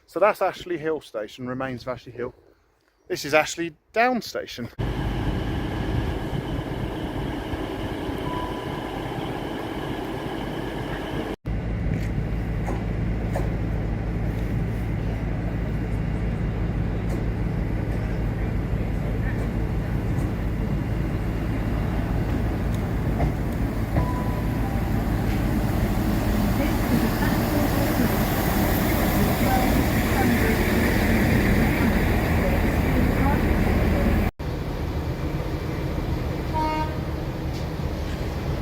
So that's Ashley Hill Station, remains of Ashley Hill. This is Ashley Down Station.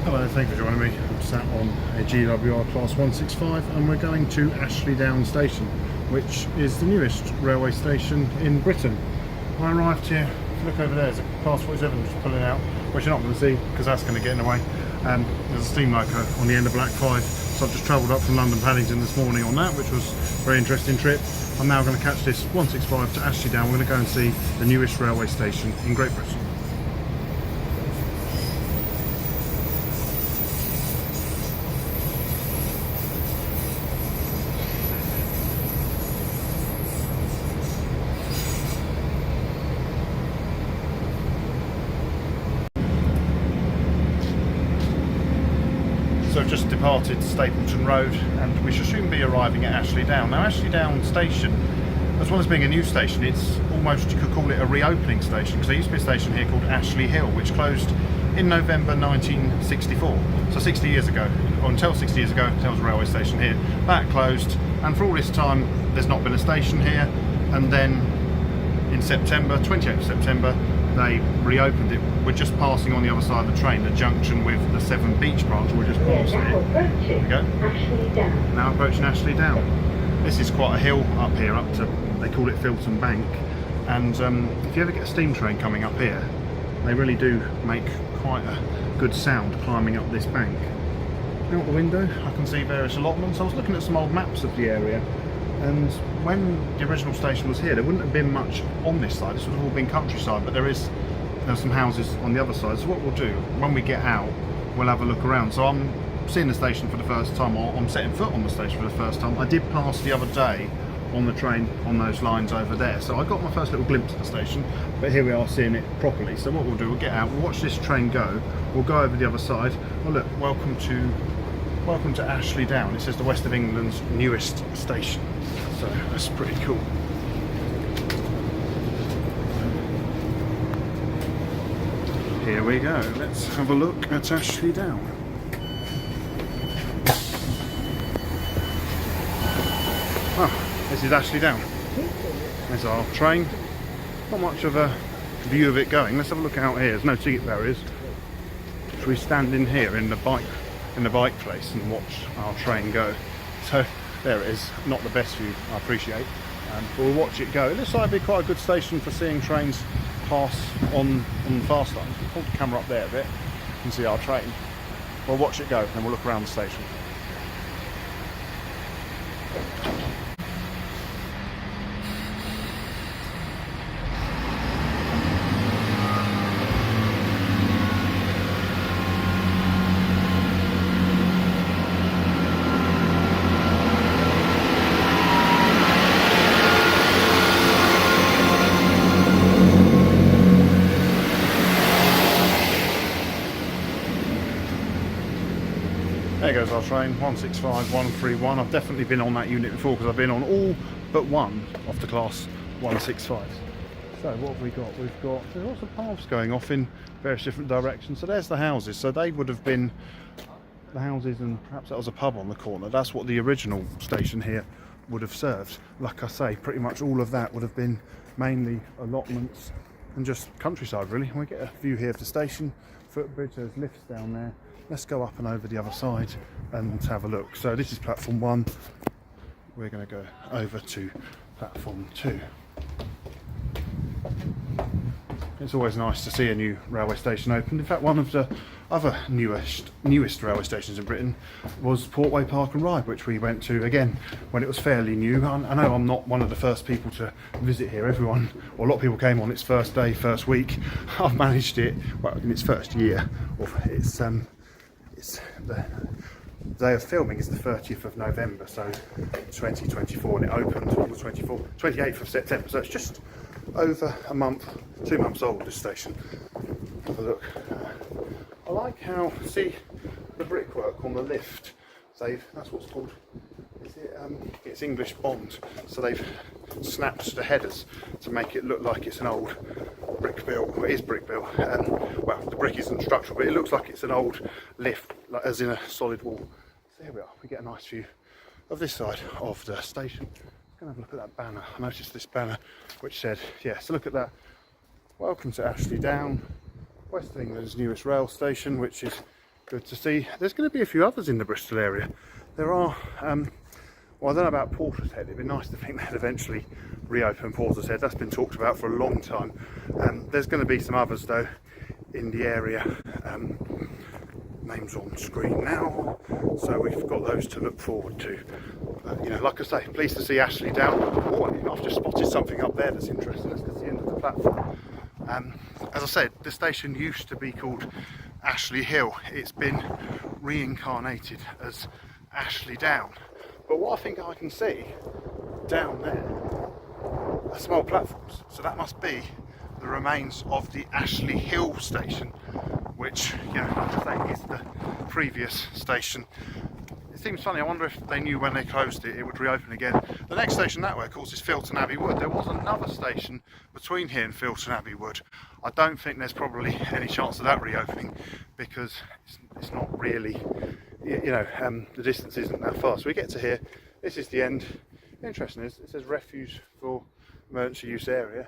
Hello, thank you for joining me. I'm sat on a GWR Class 165 and we're going to Ashley Down Station, which is the newest railway station in Britain. I arrived here, if you look over there, there's a Class 47 just pulling out, which you're not going to see because that's going to get in the way. And there's a steam loco on the end of Black 5, so I've just travelled up from London Paddington this morning on that, which was a very interesting trip. I'm now going to catch this 165 to Ashley Down. We're going to go and see the newest railway station in Great Britain. So I've just departed Stapleton Road and we should soon be arriving at Ashley Down. Now Ashley Down Station, as well as being a new station, it's almost, you could call it a reopening station, because there used to be a station here called Ashley Hill which closed in November 1964. So 60 years ago, or until 60 years ago, there was a railway station here. That closed, and for all this time there's not been a station here, and then in September, 28th of September, they reopened it. We're just passing on the other side of the train, the junction with the Severn Beach branch. We're just past it. There we go. Ashley Down. Now approaching Ashley Down. This is quite a hill up here, up to, they call it Filton Bank. And if you ever get a steam train coming up here, they really do make quite a good sound climbing up this bank. Out the window, I can see various allotments. I was looking at some old maps of the area, and when the original station was here, there wouldn't have been much on this side. This would have all been countryside, but there's some houses on the other side. So what we'll do, when we get out, we'll have a look around. So I'm seeing the station for the first time, or I'm setting foot on the station for the first time. I did pass the other day on the train on those lines over there, so I got my first little glimpse of the station, but here we are seeing it properly. So what we'll do, we'll get out, we'll watch this train go, we'll go over the other side. Oh look, welcome to Ashley Down. It says the West of England's newest station, so that's pretty cool. Here we go, let's have a look at Ashley Down. Oh, this is Ashley Down. There's our train. Not much of a view of it going. Let's have a look out here. There's no ticket barriers. Should we stand in here in the bike place and watch our train go? So there it is. Not the best view, I appreciate, but we'll watch it go. It looks like it'd be quite a good station for seeing trains pass on the fast lines. We'll hold the camera up there a bit and see our train. We'll watch it go and we'll look around the station. There goes our train, 165 131. I've definitely been on that unit before because I've been on all but one of the class 165s. So what have we got? There's lots of paths going off in various different directions. So there's the houses. So they would have been the houses, and perhaps that was a pub on the corner. That's what the original station here would have served. Like I say, pretty much all of that would have been mainly allotments and just countryside really. We get a view here of the station, footbridge, there's lifts down there. Let's go up and over the other side and have a look. So this is platform 1. We're going to go over to platform 2. It's always nice to see a new railway station opened. In fact, one of the other newest railway stations in Britain was Portway Park and Ride, which we went to again when it was fairly new. I know I'm not one of the first people to visit here. Everyone, or a lot of people came on its first day, first week. I've managed it, well, in its first year. It's the The day of filming is the 30th of November, so 2024, and it opened on the 28th of September, so it's just over a month, 2 months old, this station. Have a look. I like how, see the brickwork on the lift, that's what's called, it's English bond, so they've snapped the headers to make it look like it's an old brick built. Well, it is brick built. Well, the brick isn't structural, but it looks like it's an old lift, like, as in a solid wall. So here we are. We get a nice view of this side of the station. I'm going to have a look at that banner. I noticed this banner which said, yeah, so look at that. Welcome to Ashley Down, West England's newest rail station, which is good to see. There's going to be a few others in the Bristol area. There are, well, I don't know about Portishead. It'd be nice to think they'd eventually reopen Portishead. That's been talked about for a long time. There's going to be some others though in the area. Names on screen now, so we've got those to look forward to. You know, like I say, pleased to see Ashley Down. Oh, I've just spotted something up there that's interesting. That's the end of the platform. As I said, the station used to be called Ashley Hill. It's been reincarnated as Ashley Down. But what I think I can see down there are some old platforms. So that must be the remains of the Ashley Hill station, which, you know, like I say, is the previous station. It seems funny, I wonder if they knew when they closed it, it would reopen again. The next station that way, of course, is Filton Abbey Wood. There was another station between here and Filton Abbey Wood. I don't think there's probably any chance of that reopening, because it's not really, you know, the distance isn't that far. So we get to here, this is the end. Interesting is, it says refuge for emergency use area.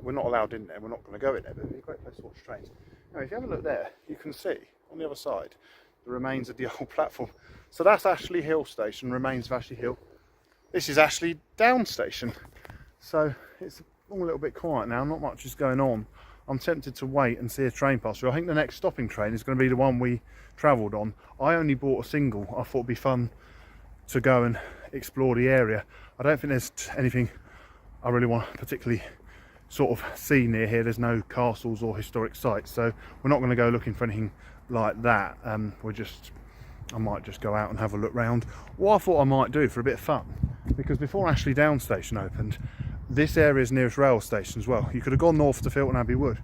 We're not allowed in there, we're not going to go in there, but it'd be a great place to watch trains. Now, if you have a look there, you can see on the other side the remains of the old platform. So that's Ashley Hill station, remains of Ashley Hill. This is Ashley Down station. So it's all a little bit quiet now, not much is going on. I'm tempted to wait and see a train pass through. I think the next stopping train is going to be the one we travelled on. I only bought a single. I thought it'd be fun to go and explore the area. I don't think there's anything I really want to particularly sort of see near here. There's no castles or historic sites, so we're not going to go looking for anything like that. I might just go out and have a look round. What I thought I might do for a bit of fun, because before Ashley Down station opened, this area is nearest rail station as well. You could have gone north to Filton Abbey Wood,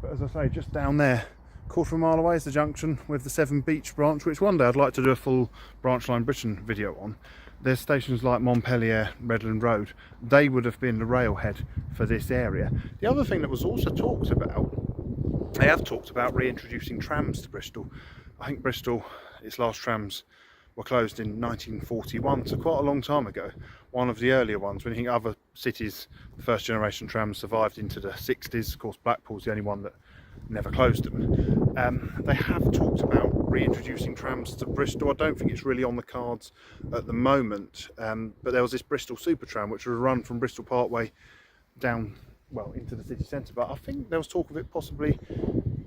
but as I say, just down there, quarter of a mile away, is the junction with the Severn Beach branch, which one day I'd like to do a full Branch Line Britain video on. There's stations like Montpellier, Redland Road. They would have been the railhead for this area. The other thing that was also talked about, they have talked about reintroducing trams to Bristol. I think Bristol, its last trams were closed in 1941, so quite a long time ago. One of the earlier ones. When you think other cities, the first generation trams survived into the 60s. Of course, Blackpool's the only one that never closed them. They have talked about reintroducing trams to Bristol. I don't think it's really on the cards at the moment, but there was this Bristol Super Tram which would run from Bristol Parkway down, well, into the city centre, but I think there was talk of it possibly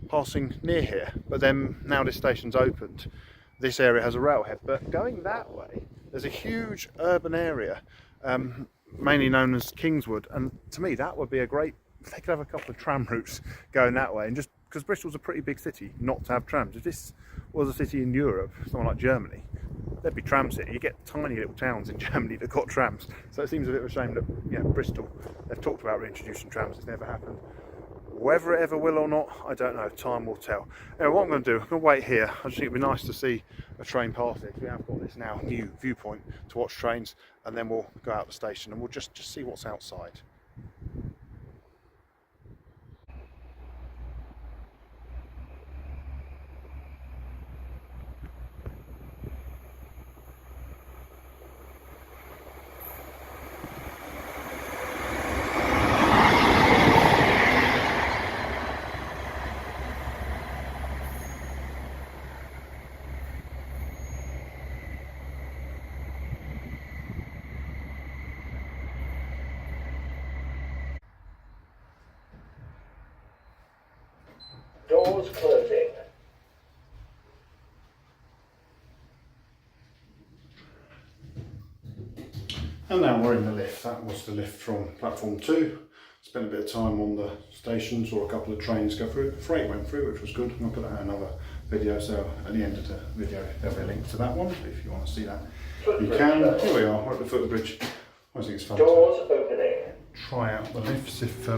passing near here. But then now this station's opened, this area has a railhead, but going that way there's a huge urban area, mainly known as Kingswood, and to me that would be a great, they could have a couple of tram routes going that way, and just because Bristol's a pretty big city not to have trams. If this was a city in Europe, somewhere like Germany, there'd be trams here. You get tiny little towns in Germany that got trams, so it seems a bit of a shame that, yeah, Bristol, they've talked about reintroducing trams, it's never happened. Whether it ever will or not, I don't know, time will tell. Anyway, what I'm going to do, I'm going to wait here. I just think it'd be nice to see a train pass here, because we have got this now new viewpoint to watch trains, and then we'll go out the station and we'll just see what's outside. Doors closing. And now we're in the lift. That was the lift from platform 2. Spent a bit of time on the station, saw a couple of trains go through. Freight went through, which was good. I'll put that in another video, so at the end of the video there'll be a link to that one if you want to see that. You can. Here we are, we're at the foot of the bridge. I think it's fun Doors opening. try out the lifts if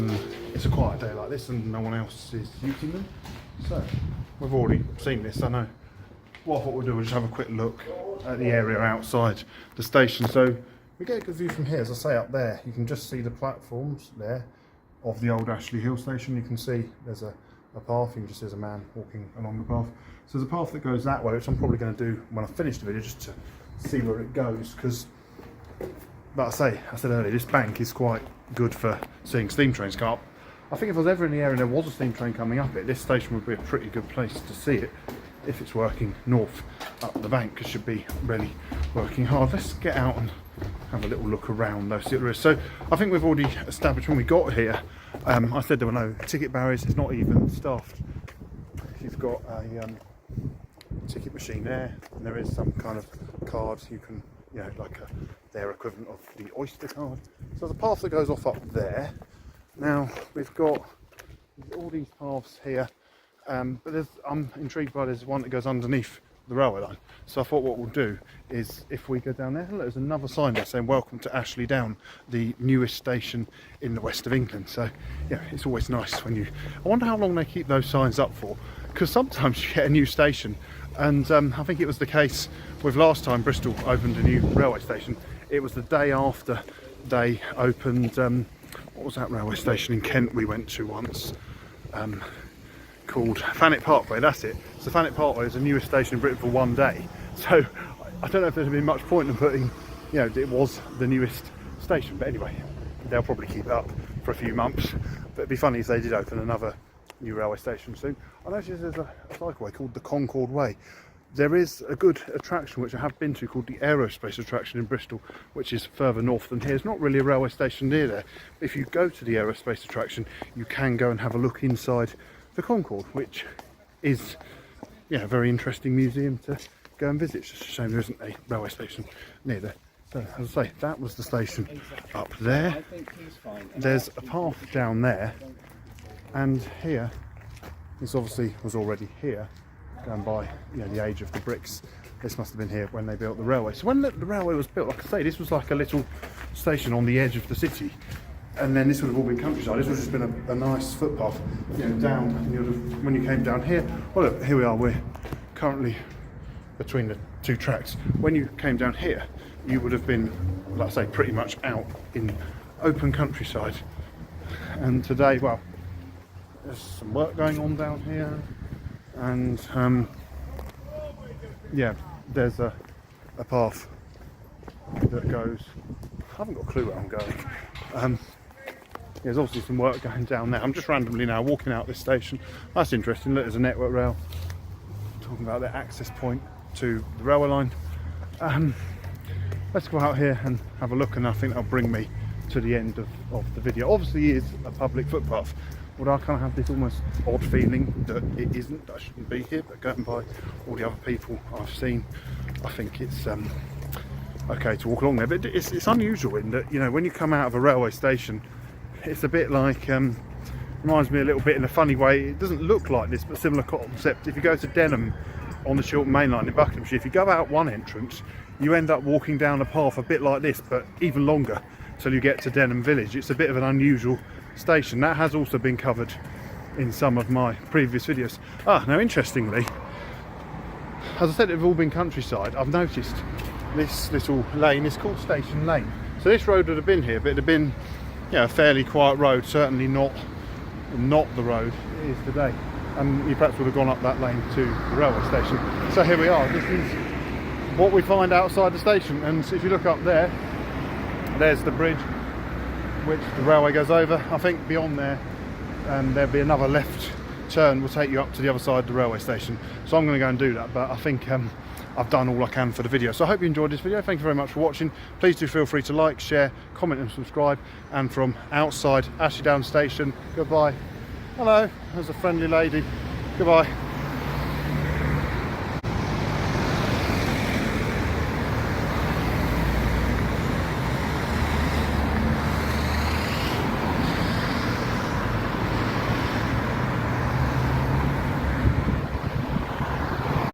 it's a quiet day like this and no one else is using them. So we've already seen this. I know what I thought we'd do is just have a quick look at the area outside the station. So we get a good view from here. As I say, up there you can just see the platforms there of the old Ashley Hill station. You can see there's a path. You can just see there's a man walking along the path. So there's a path that goes that way, which I'm probably going to do when I finish the video, just to see where it goes, because like I said earlier, this bank is quite good for seeing steam trains come up. I think if I was ever in the area and there was a steam train coming up it, this station would be a pretty good place to see it if it's working north up the bank, because it should be really working hard. Let's get out and have a little look around though, see what there is. So I think we've already established when we got here, I said there were no ticket barriers. It's not even staffed. You've got a ticket machine there, and there is some kind of card you can, you know, like their equivalent of the Oyster card. So there's a path that goes off up there. Now we've got all these paths here, but I'm intrigued by there's one that goes underneath the railway line. So I thought what we'll do is, if we go down there, look, there's another sign there saying welcome to Ashley Down, the newest station in the west of England. So yeah, it's always nice when you, I wonder how long they keep those signs up for, because sometimes you get a new station, and I think it was the case with last time Bristol opened a new railway station. It was the day after they opened, what was that railway station in Kent we went to once? Called Thanet Parkway, that's it. So Thanet Parkway is the newest station in Britain for one day. So I don't know if there'd been much point in putting, you know, it was the newest station. But anyway, they'll probably keep it up for a few months. But it'd be funny if they did open another new railway station soon. I noticed there's a cycleway called the Concord Way. There is a good attraction which I have been to called the Aerospace attraction in Bristol, which is further north than here. It's not really a railway station near there. If you go to the Aerospace attraction, you can go and have a look inside the Concord, which is, yeah, a very interesting museum to go and visit. It's just a shame there isn't a railway station near there. So as I say, that was the station up there. There's a path down there, and here, this obviously was already here, going by, you know, the age of the bricks. This must have been here when they built the railway. So when the railway was built, like I say, this was like a little station on the edge of the city. And then this would have all been countryside. This would have just been a nice footpath, you know, down. And you would have, when you came down here, well, look, here we are. We're currently between the two tracks. When you came down here, you would have been, like I say, pretty much out in open countryside. And today, well, there's some work going on down here, and yeah, there's a path that goes. I haven't got a clue where I'm going. There's obviously some work going down there. I'm just randomly now walking out this station. That's interesting. Look, there's a network rail talking about their access point to the railway line. Let's go out here and have a look, and I think that'll bring me to the end of the video. Obviously it is a public footpath, but I kind of have this almost odd feeling that it isn't, that I shouldn't be here, but going by all the other people I've seen, I think it's okay to walk along there. But it's unusual in that, you know, when you come out of a railway station, it's a bit like, reminds me a little bit in a funny way, it doesn't look like this, but similar concept. If you go to Denham on the Chiltern Main Line in Buckinghamshire, if you go out one entrance, you end up walking down a path a bit like this, but even longer, till you get to Denham Village. It's a bit of an unusual station. That has also been covered in some of my previous videos. Now interestingly, as I said, they've all been countryside. I've noticed this little lane is called Station Lane. So this road would have been here, but it would have been, you know, a fairly quiet road, certainly not the road it is today. And you perhaps would have gone up that lane to the railway station. So here we are. This is what we find outside the station. And if you look up there, there's the bridge which the railway goes over. I think beyond there, there'll be another left turn will take you up to the other side of the railway station. So I'm going to go and do that, but I think I've done all I can for the video. So I hope you enjoyed this video. Thank you very much for watching. Please do feel free to like, share, comment and subscribe. And from outside Ashley Down Station, goodbye. Hello, there's a friendly lady. Goodbye.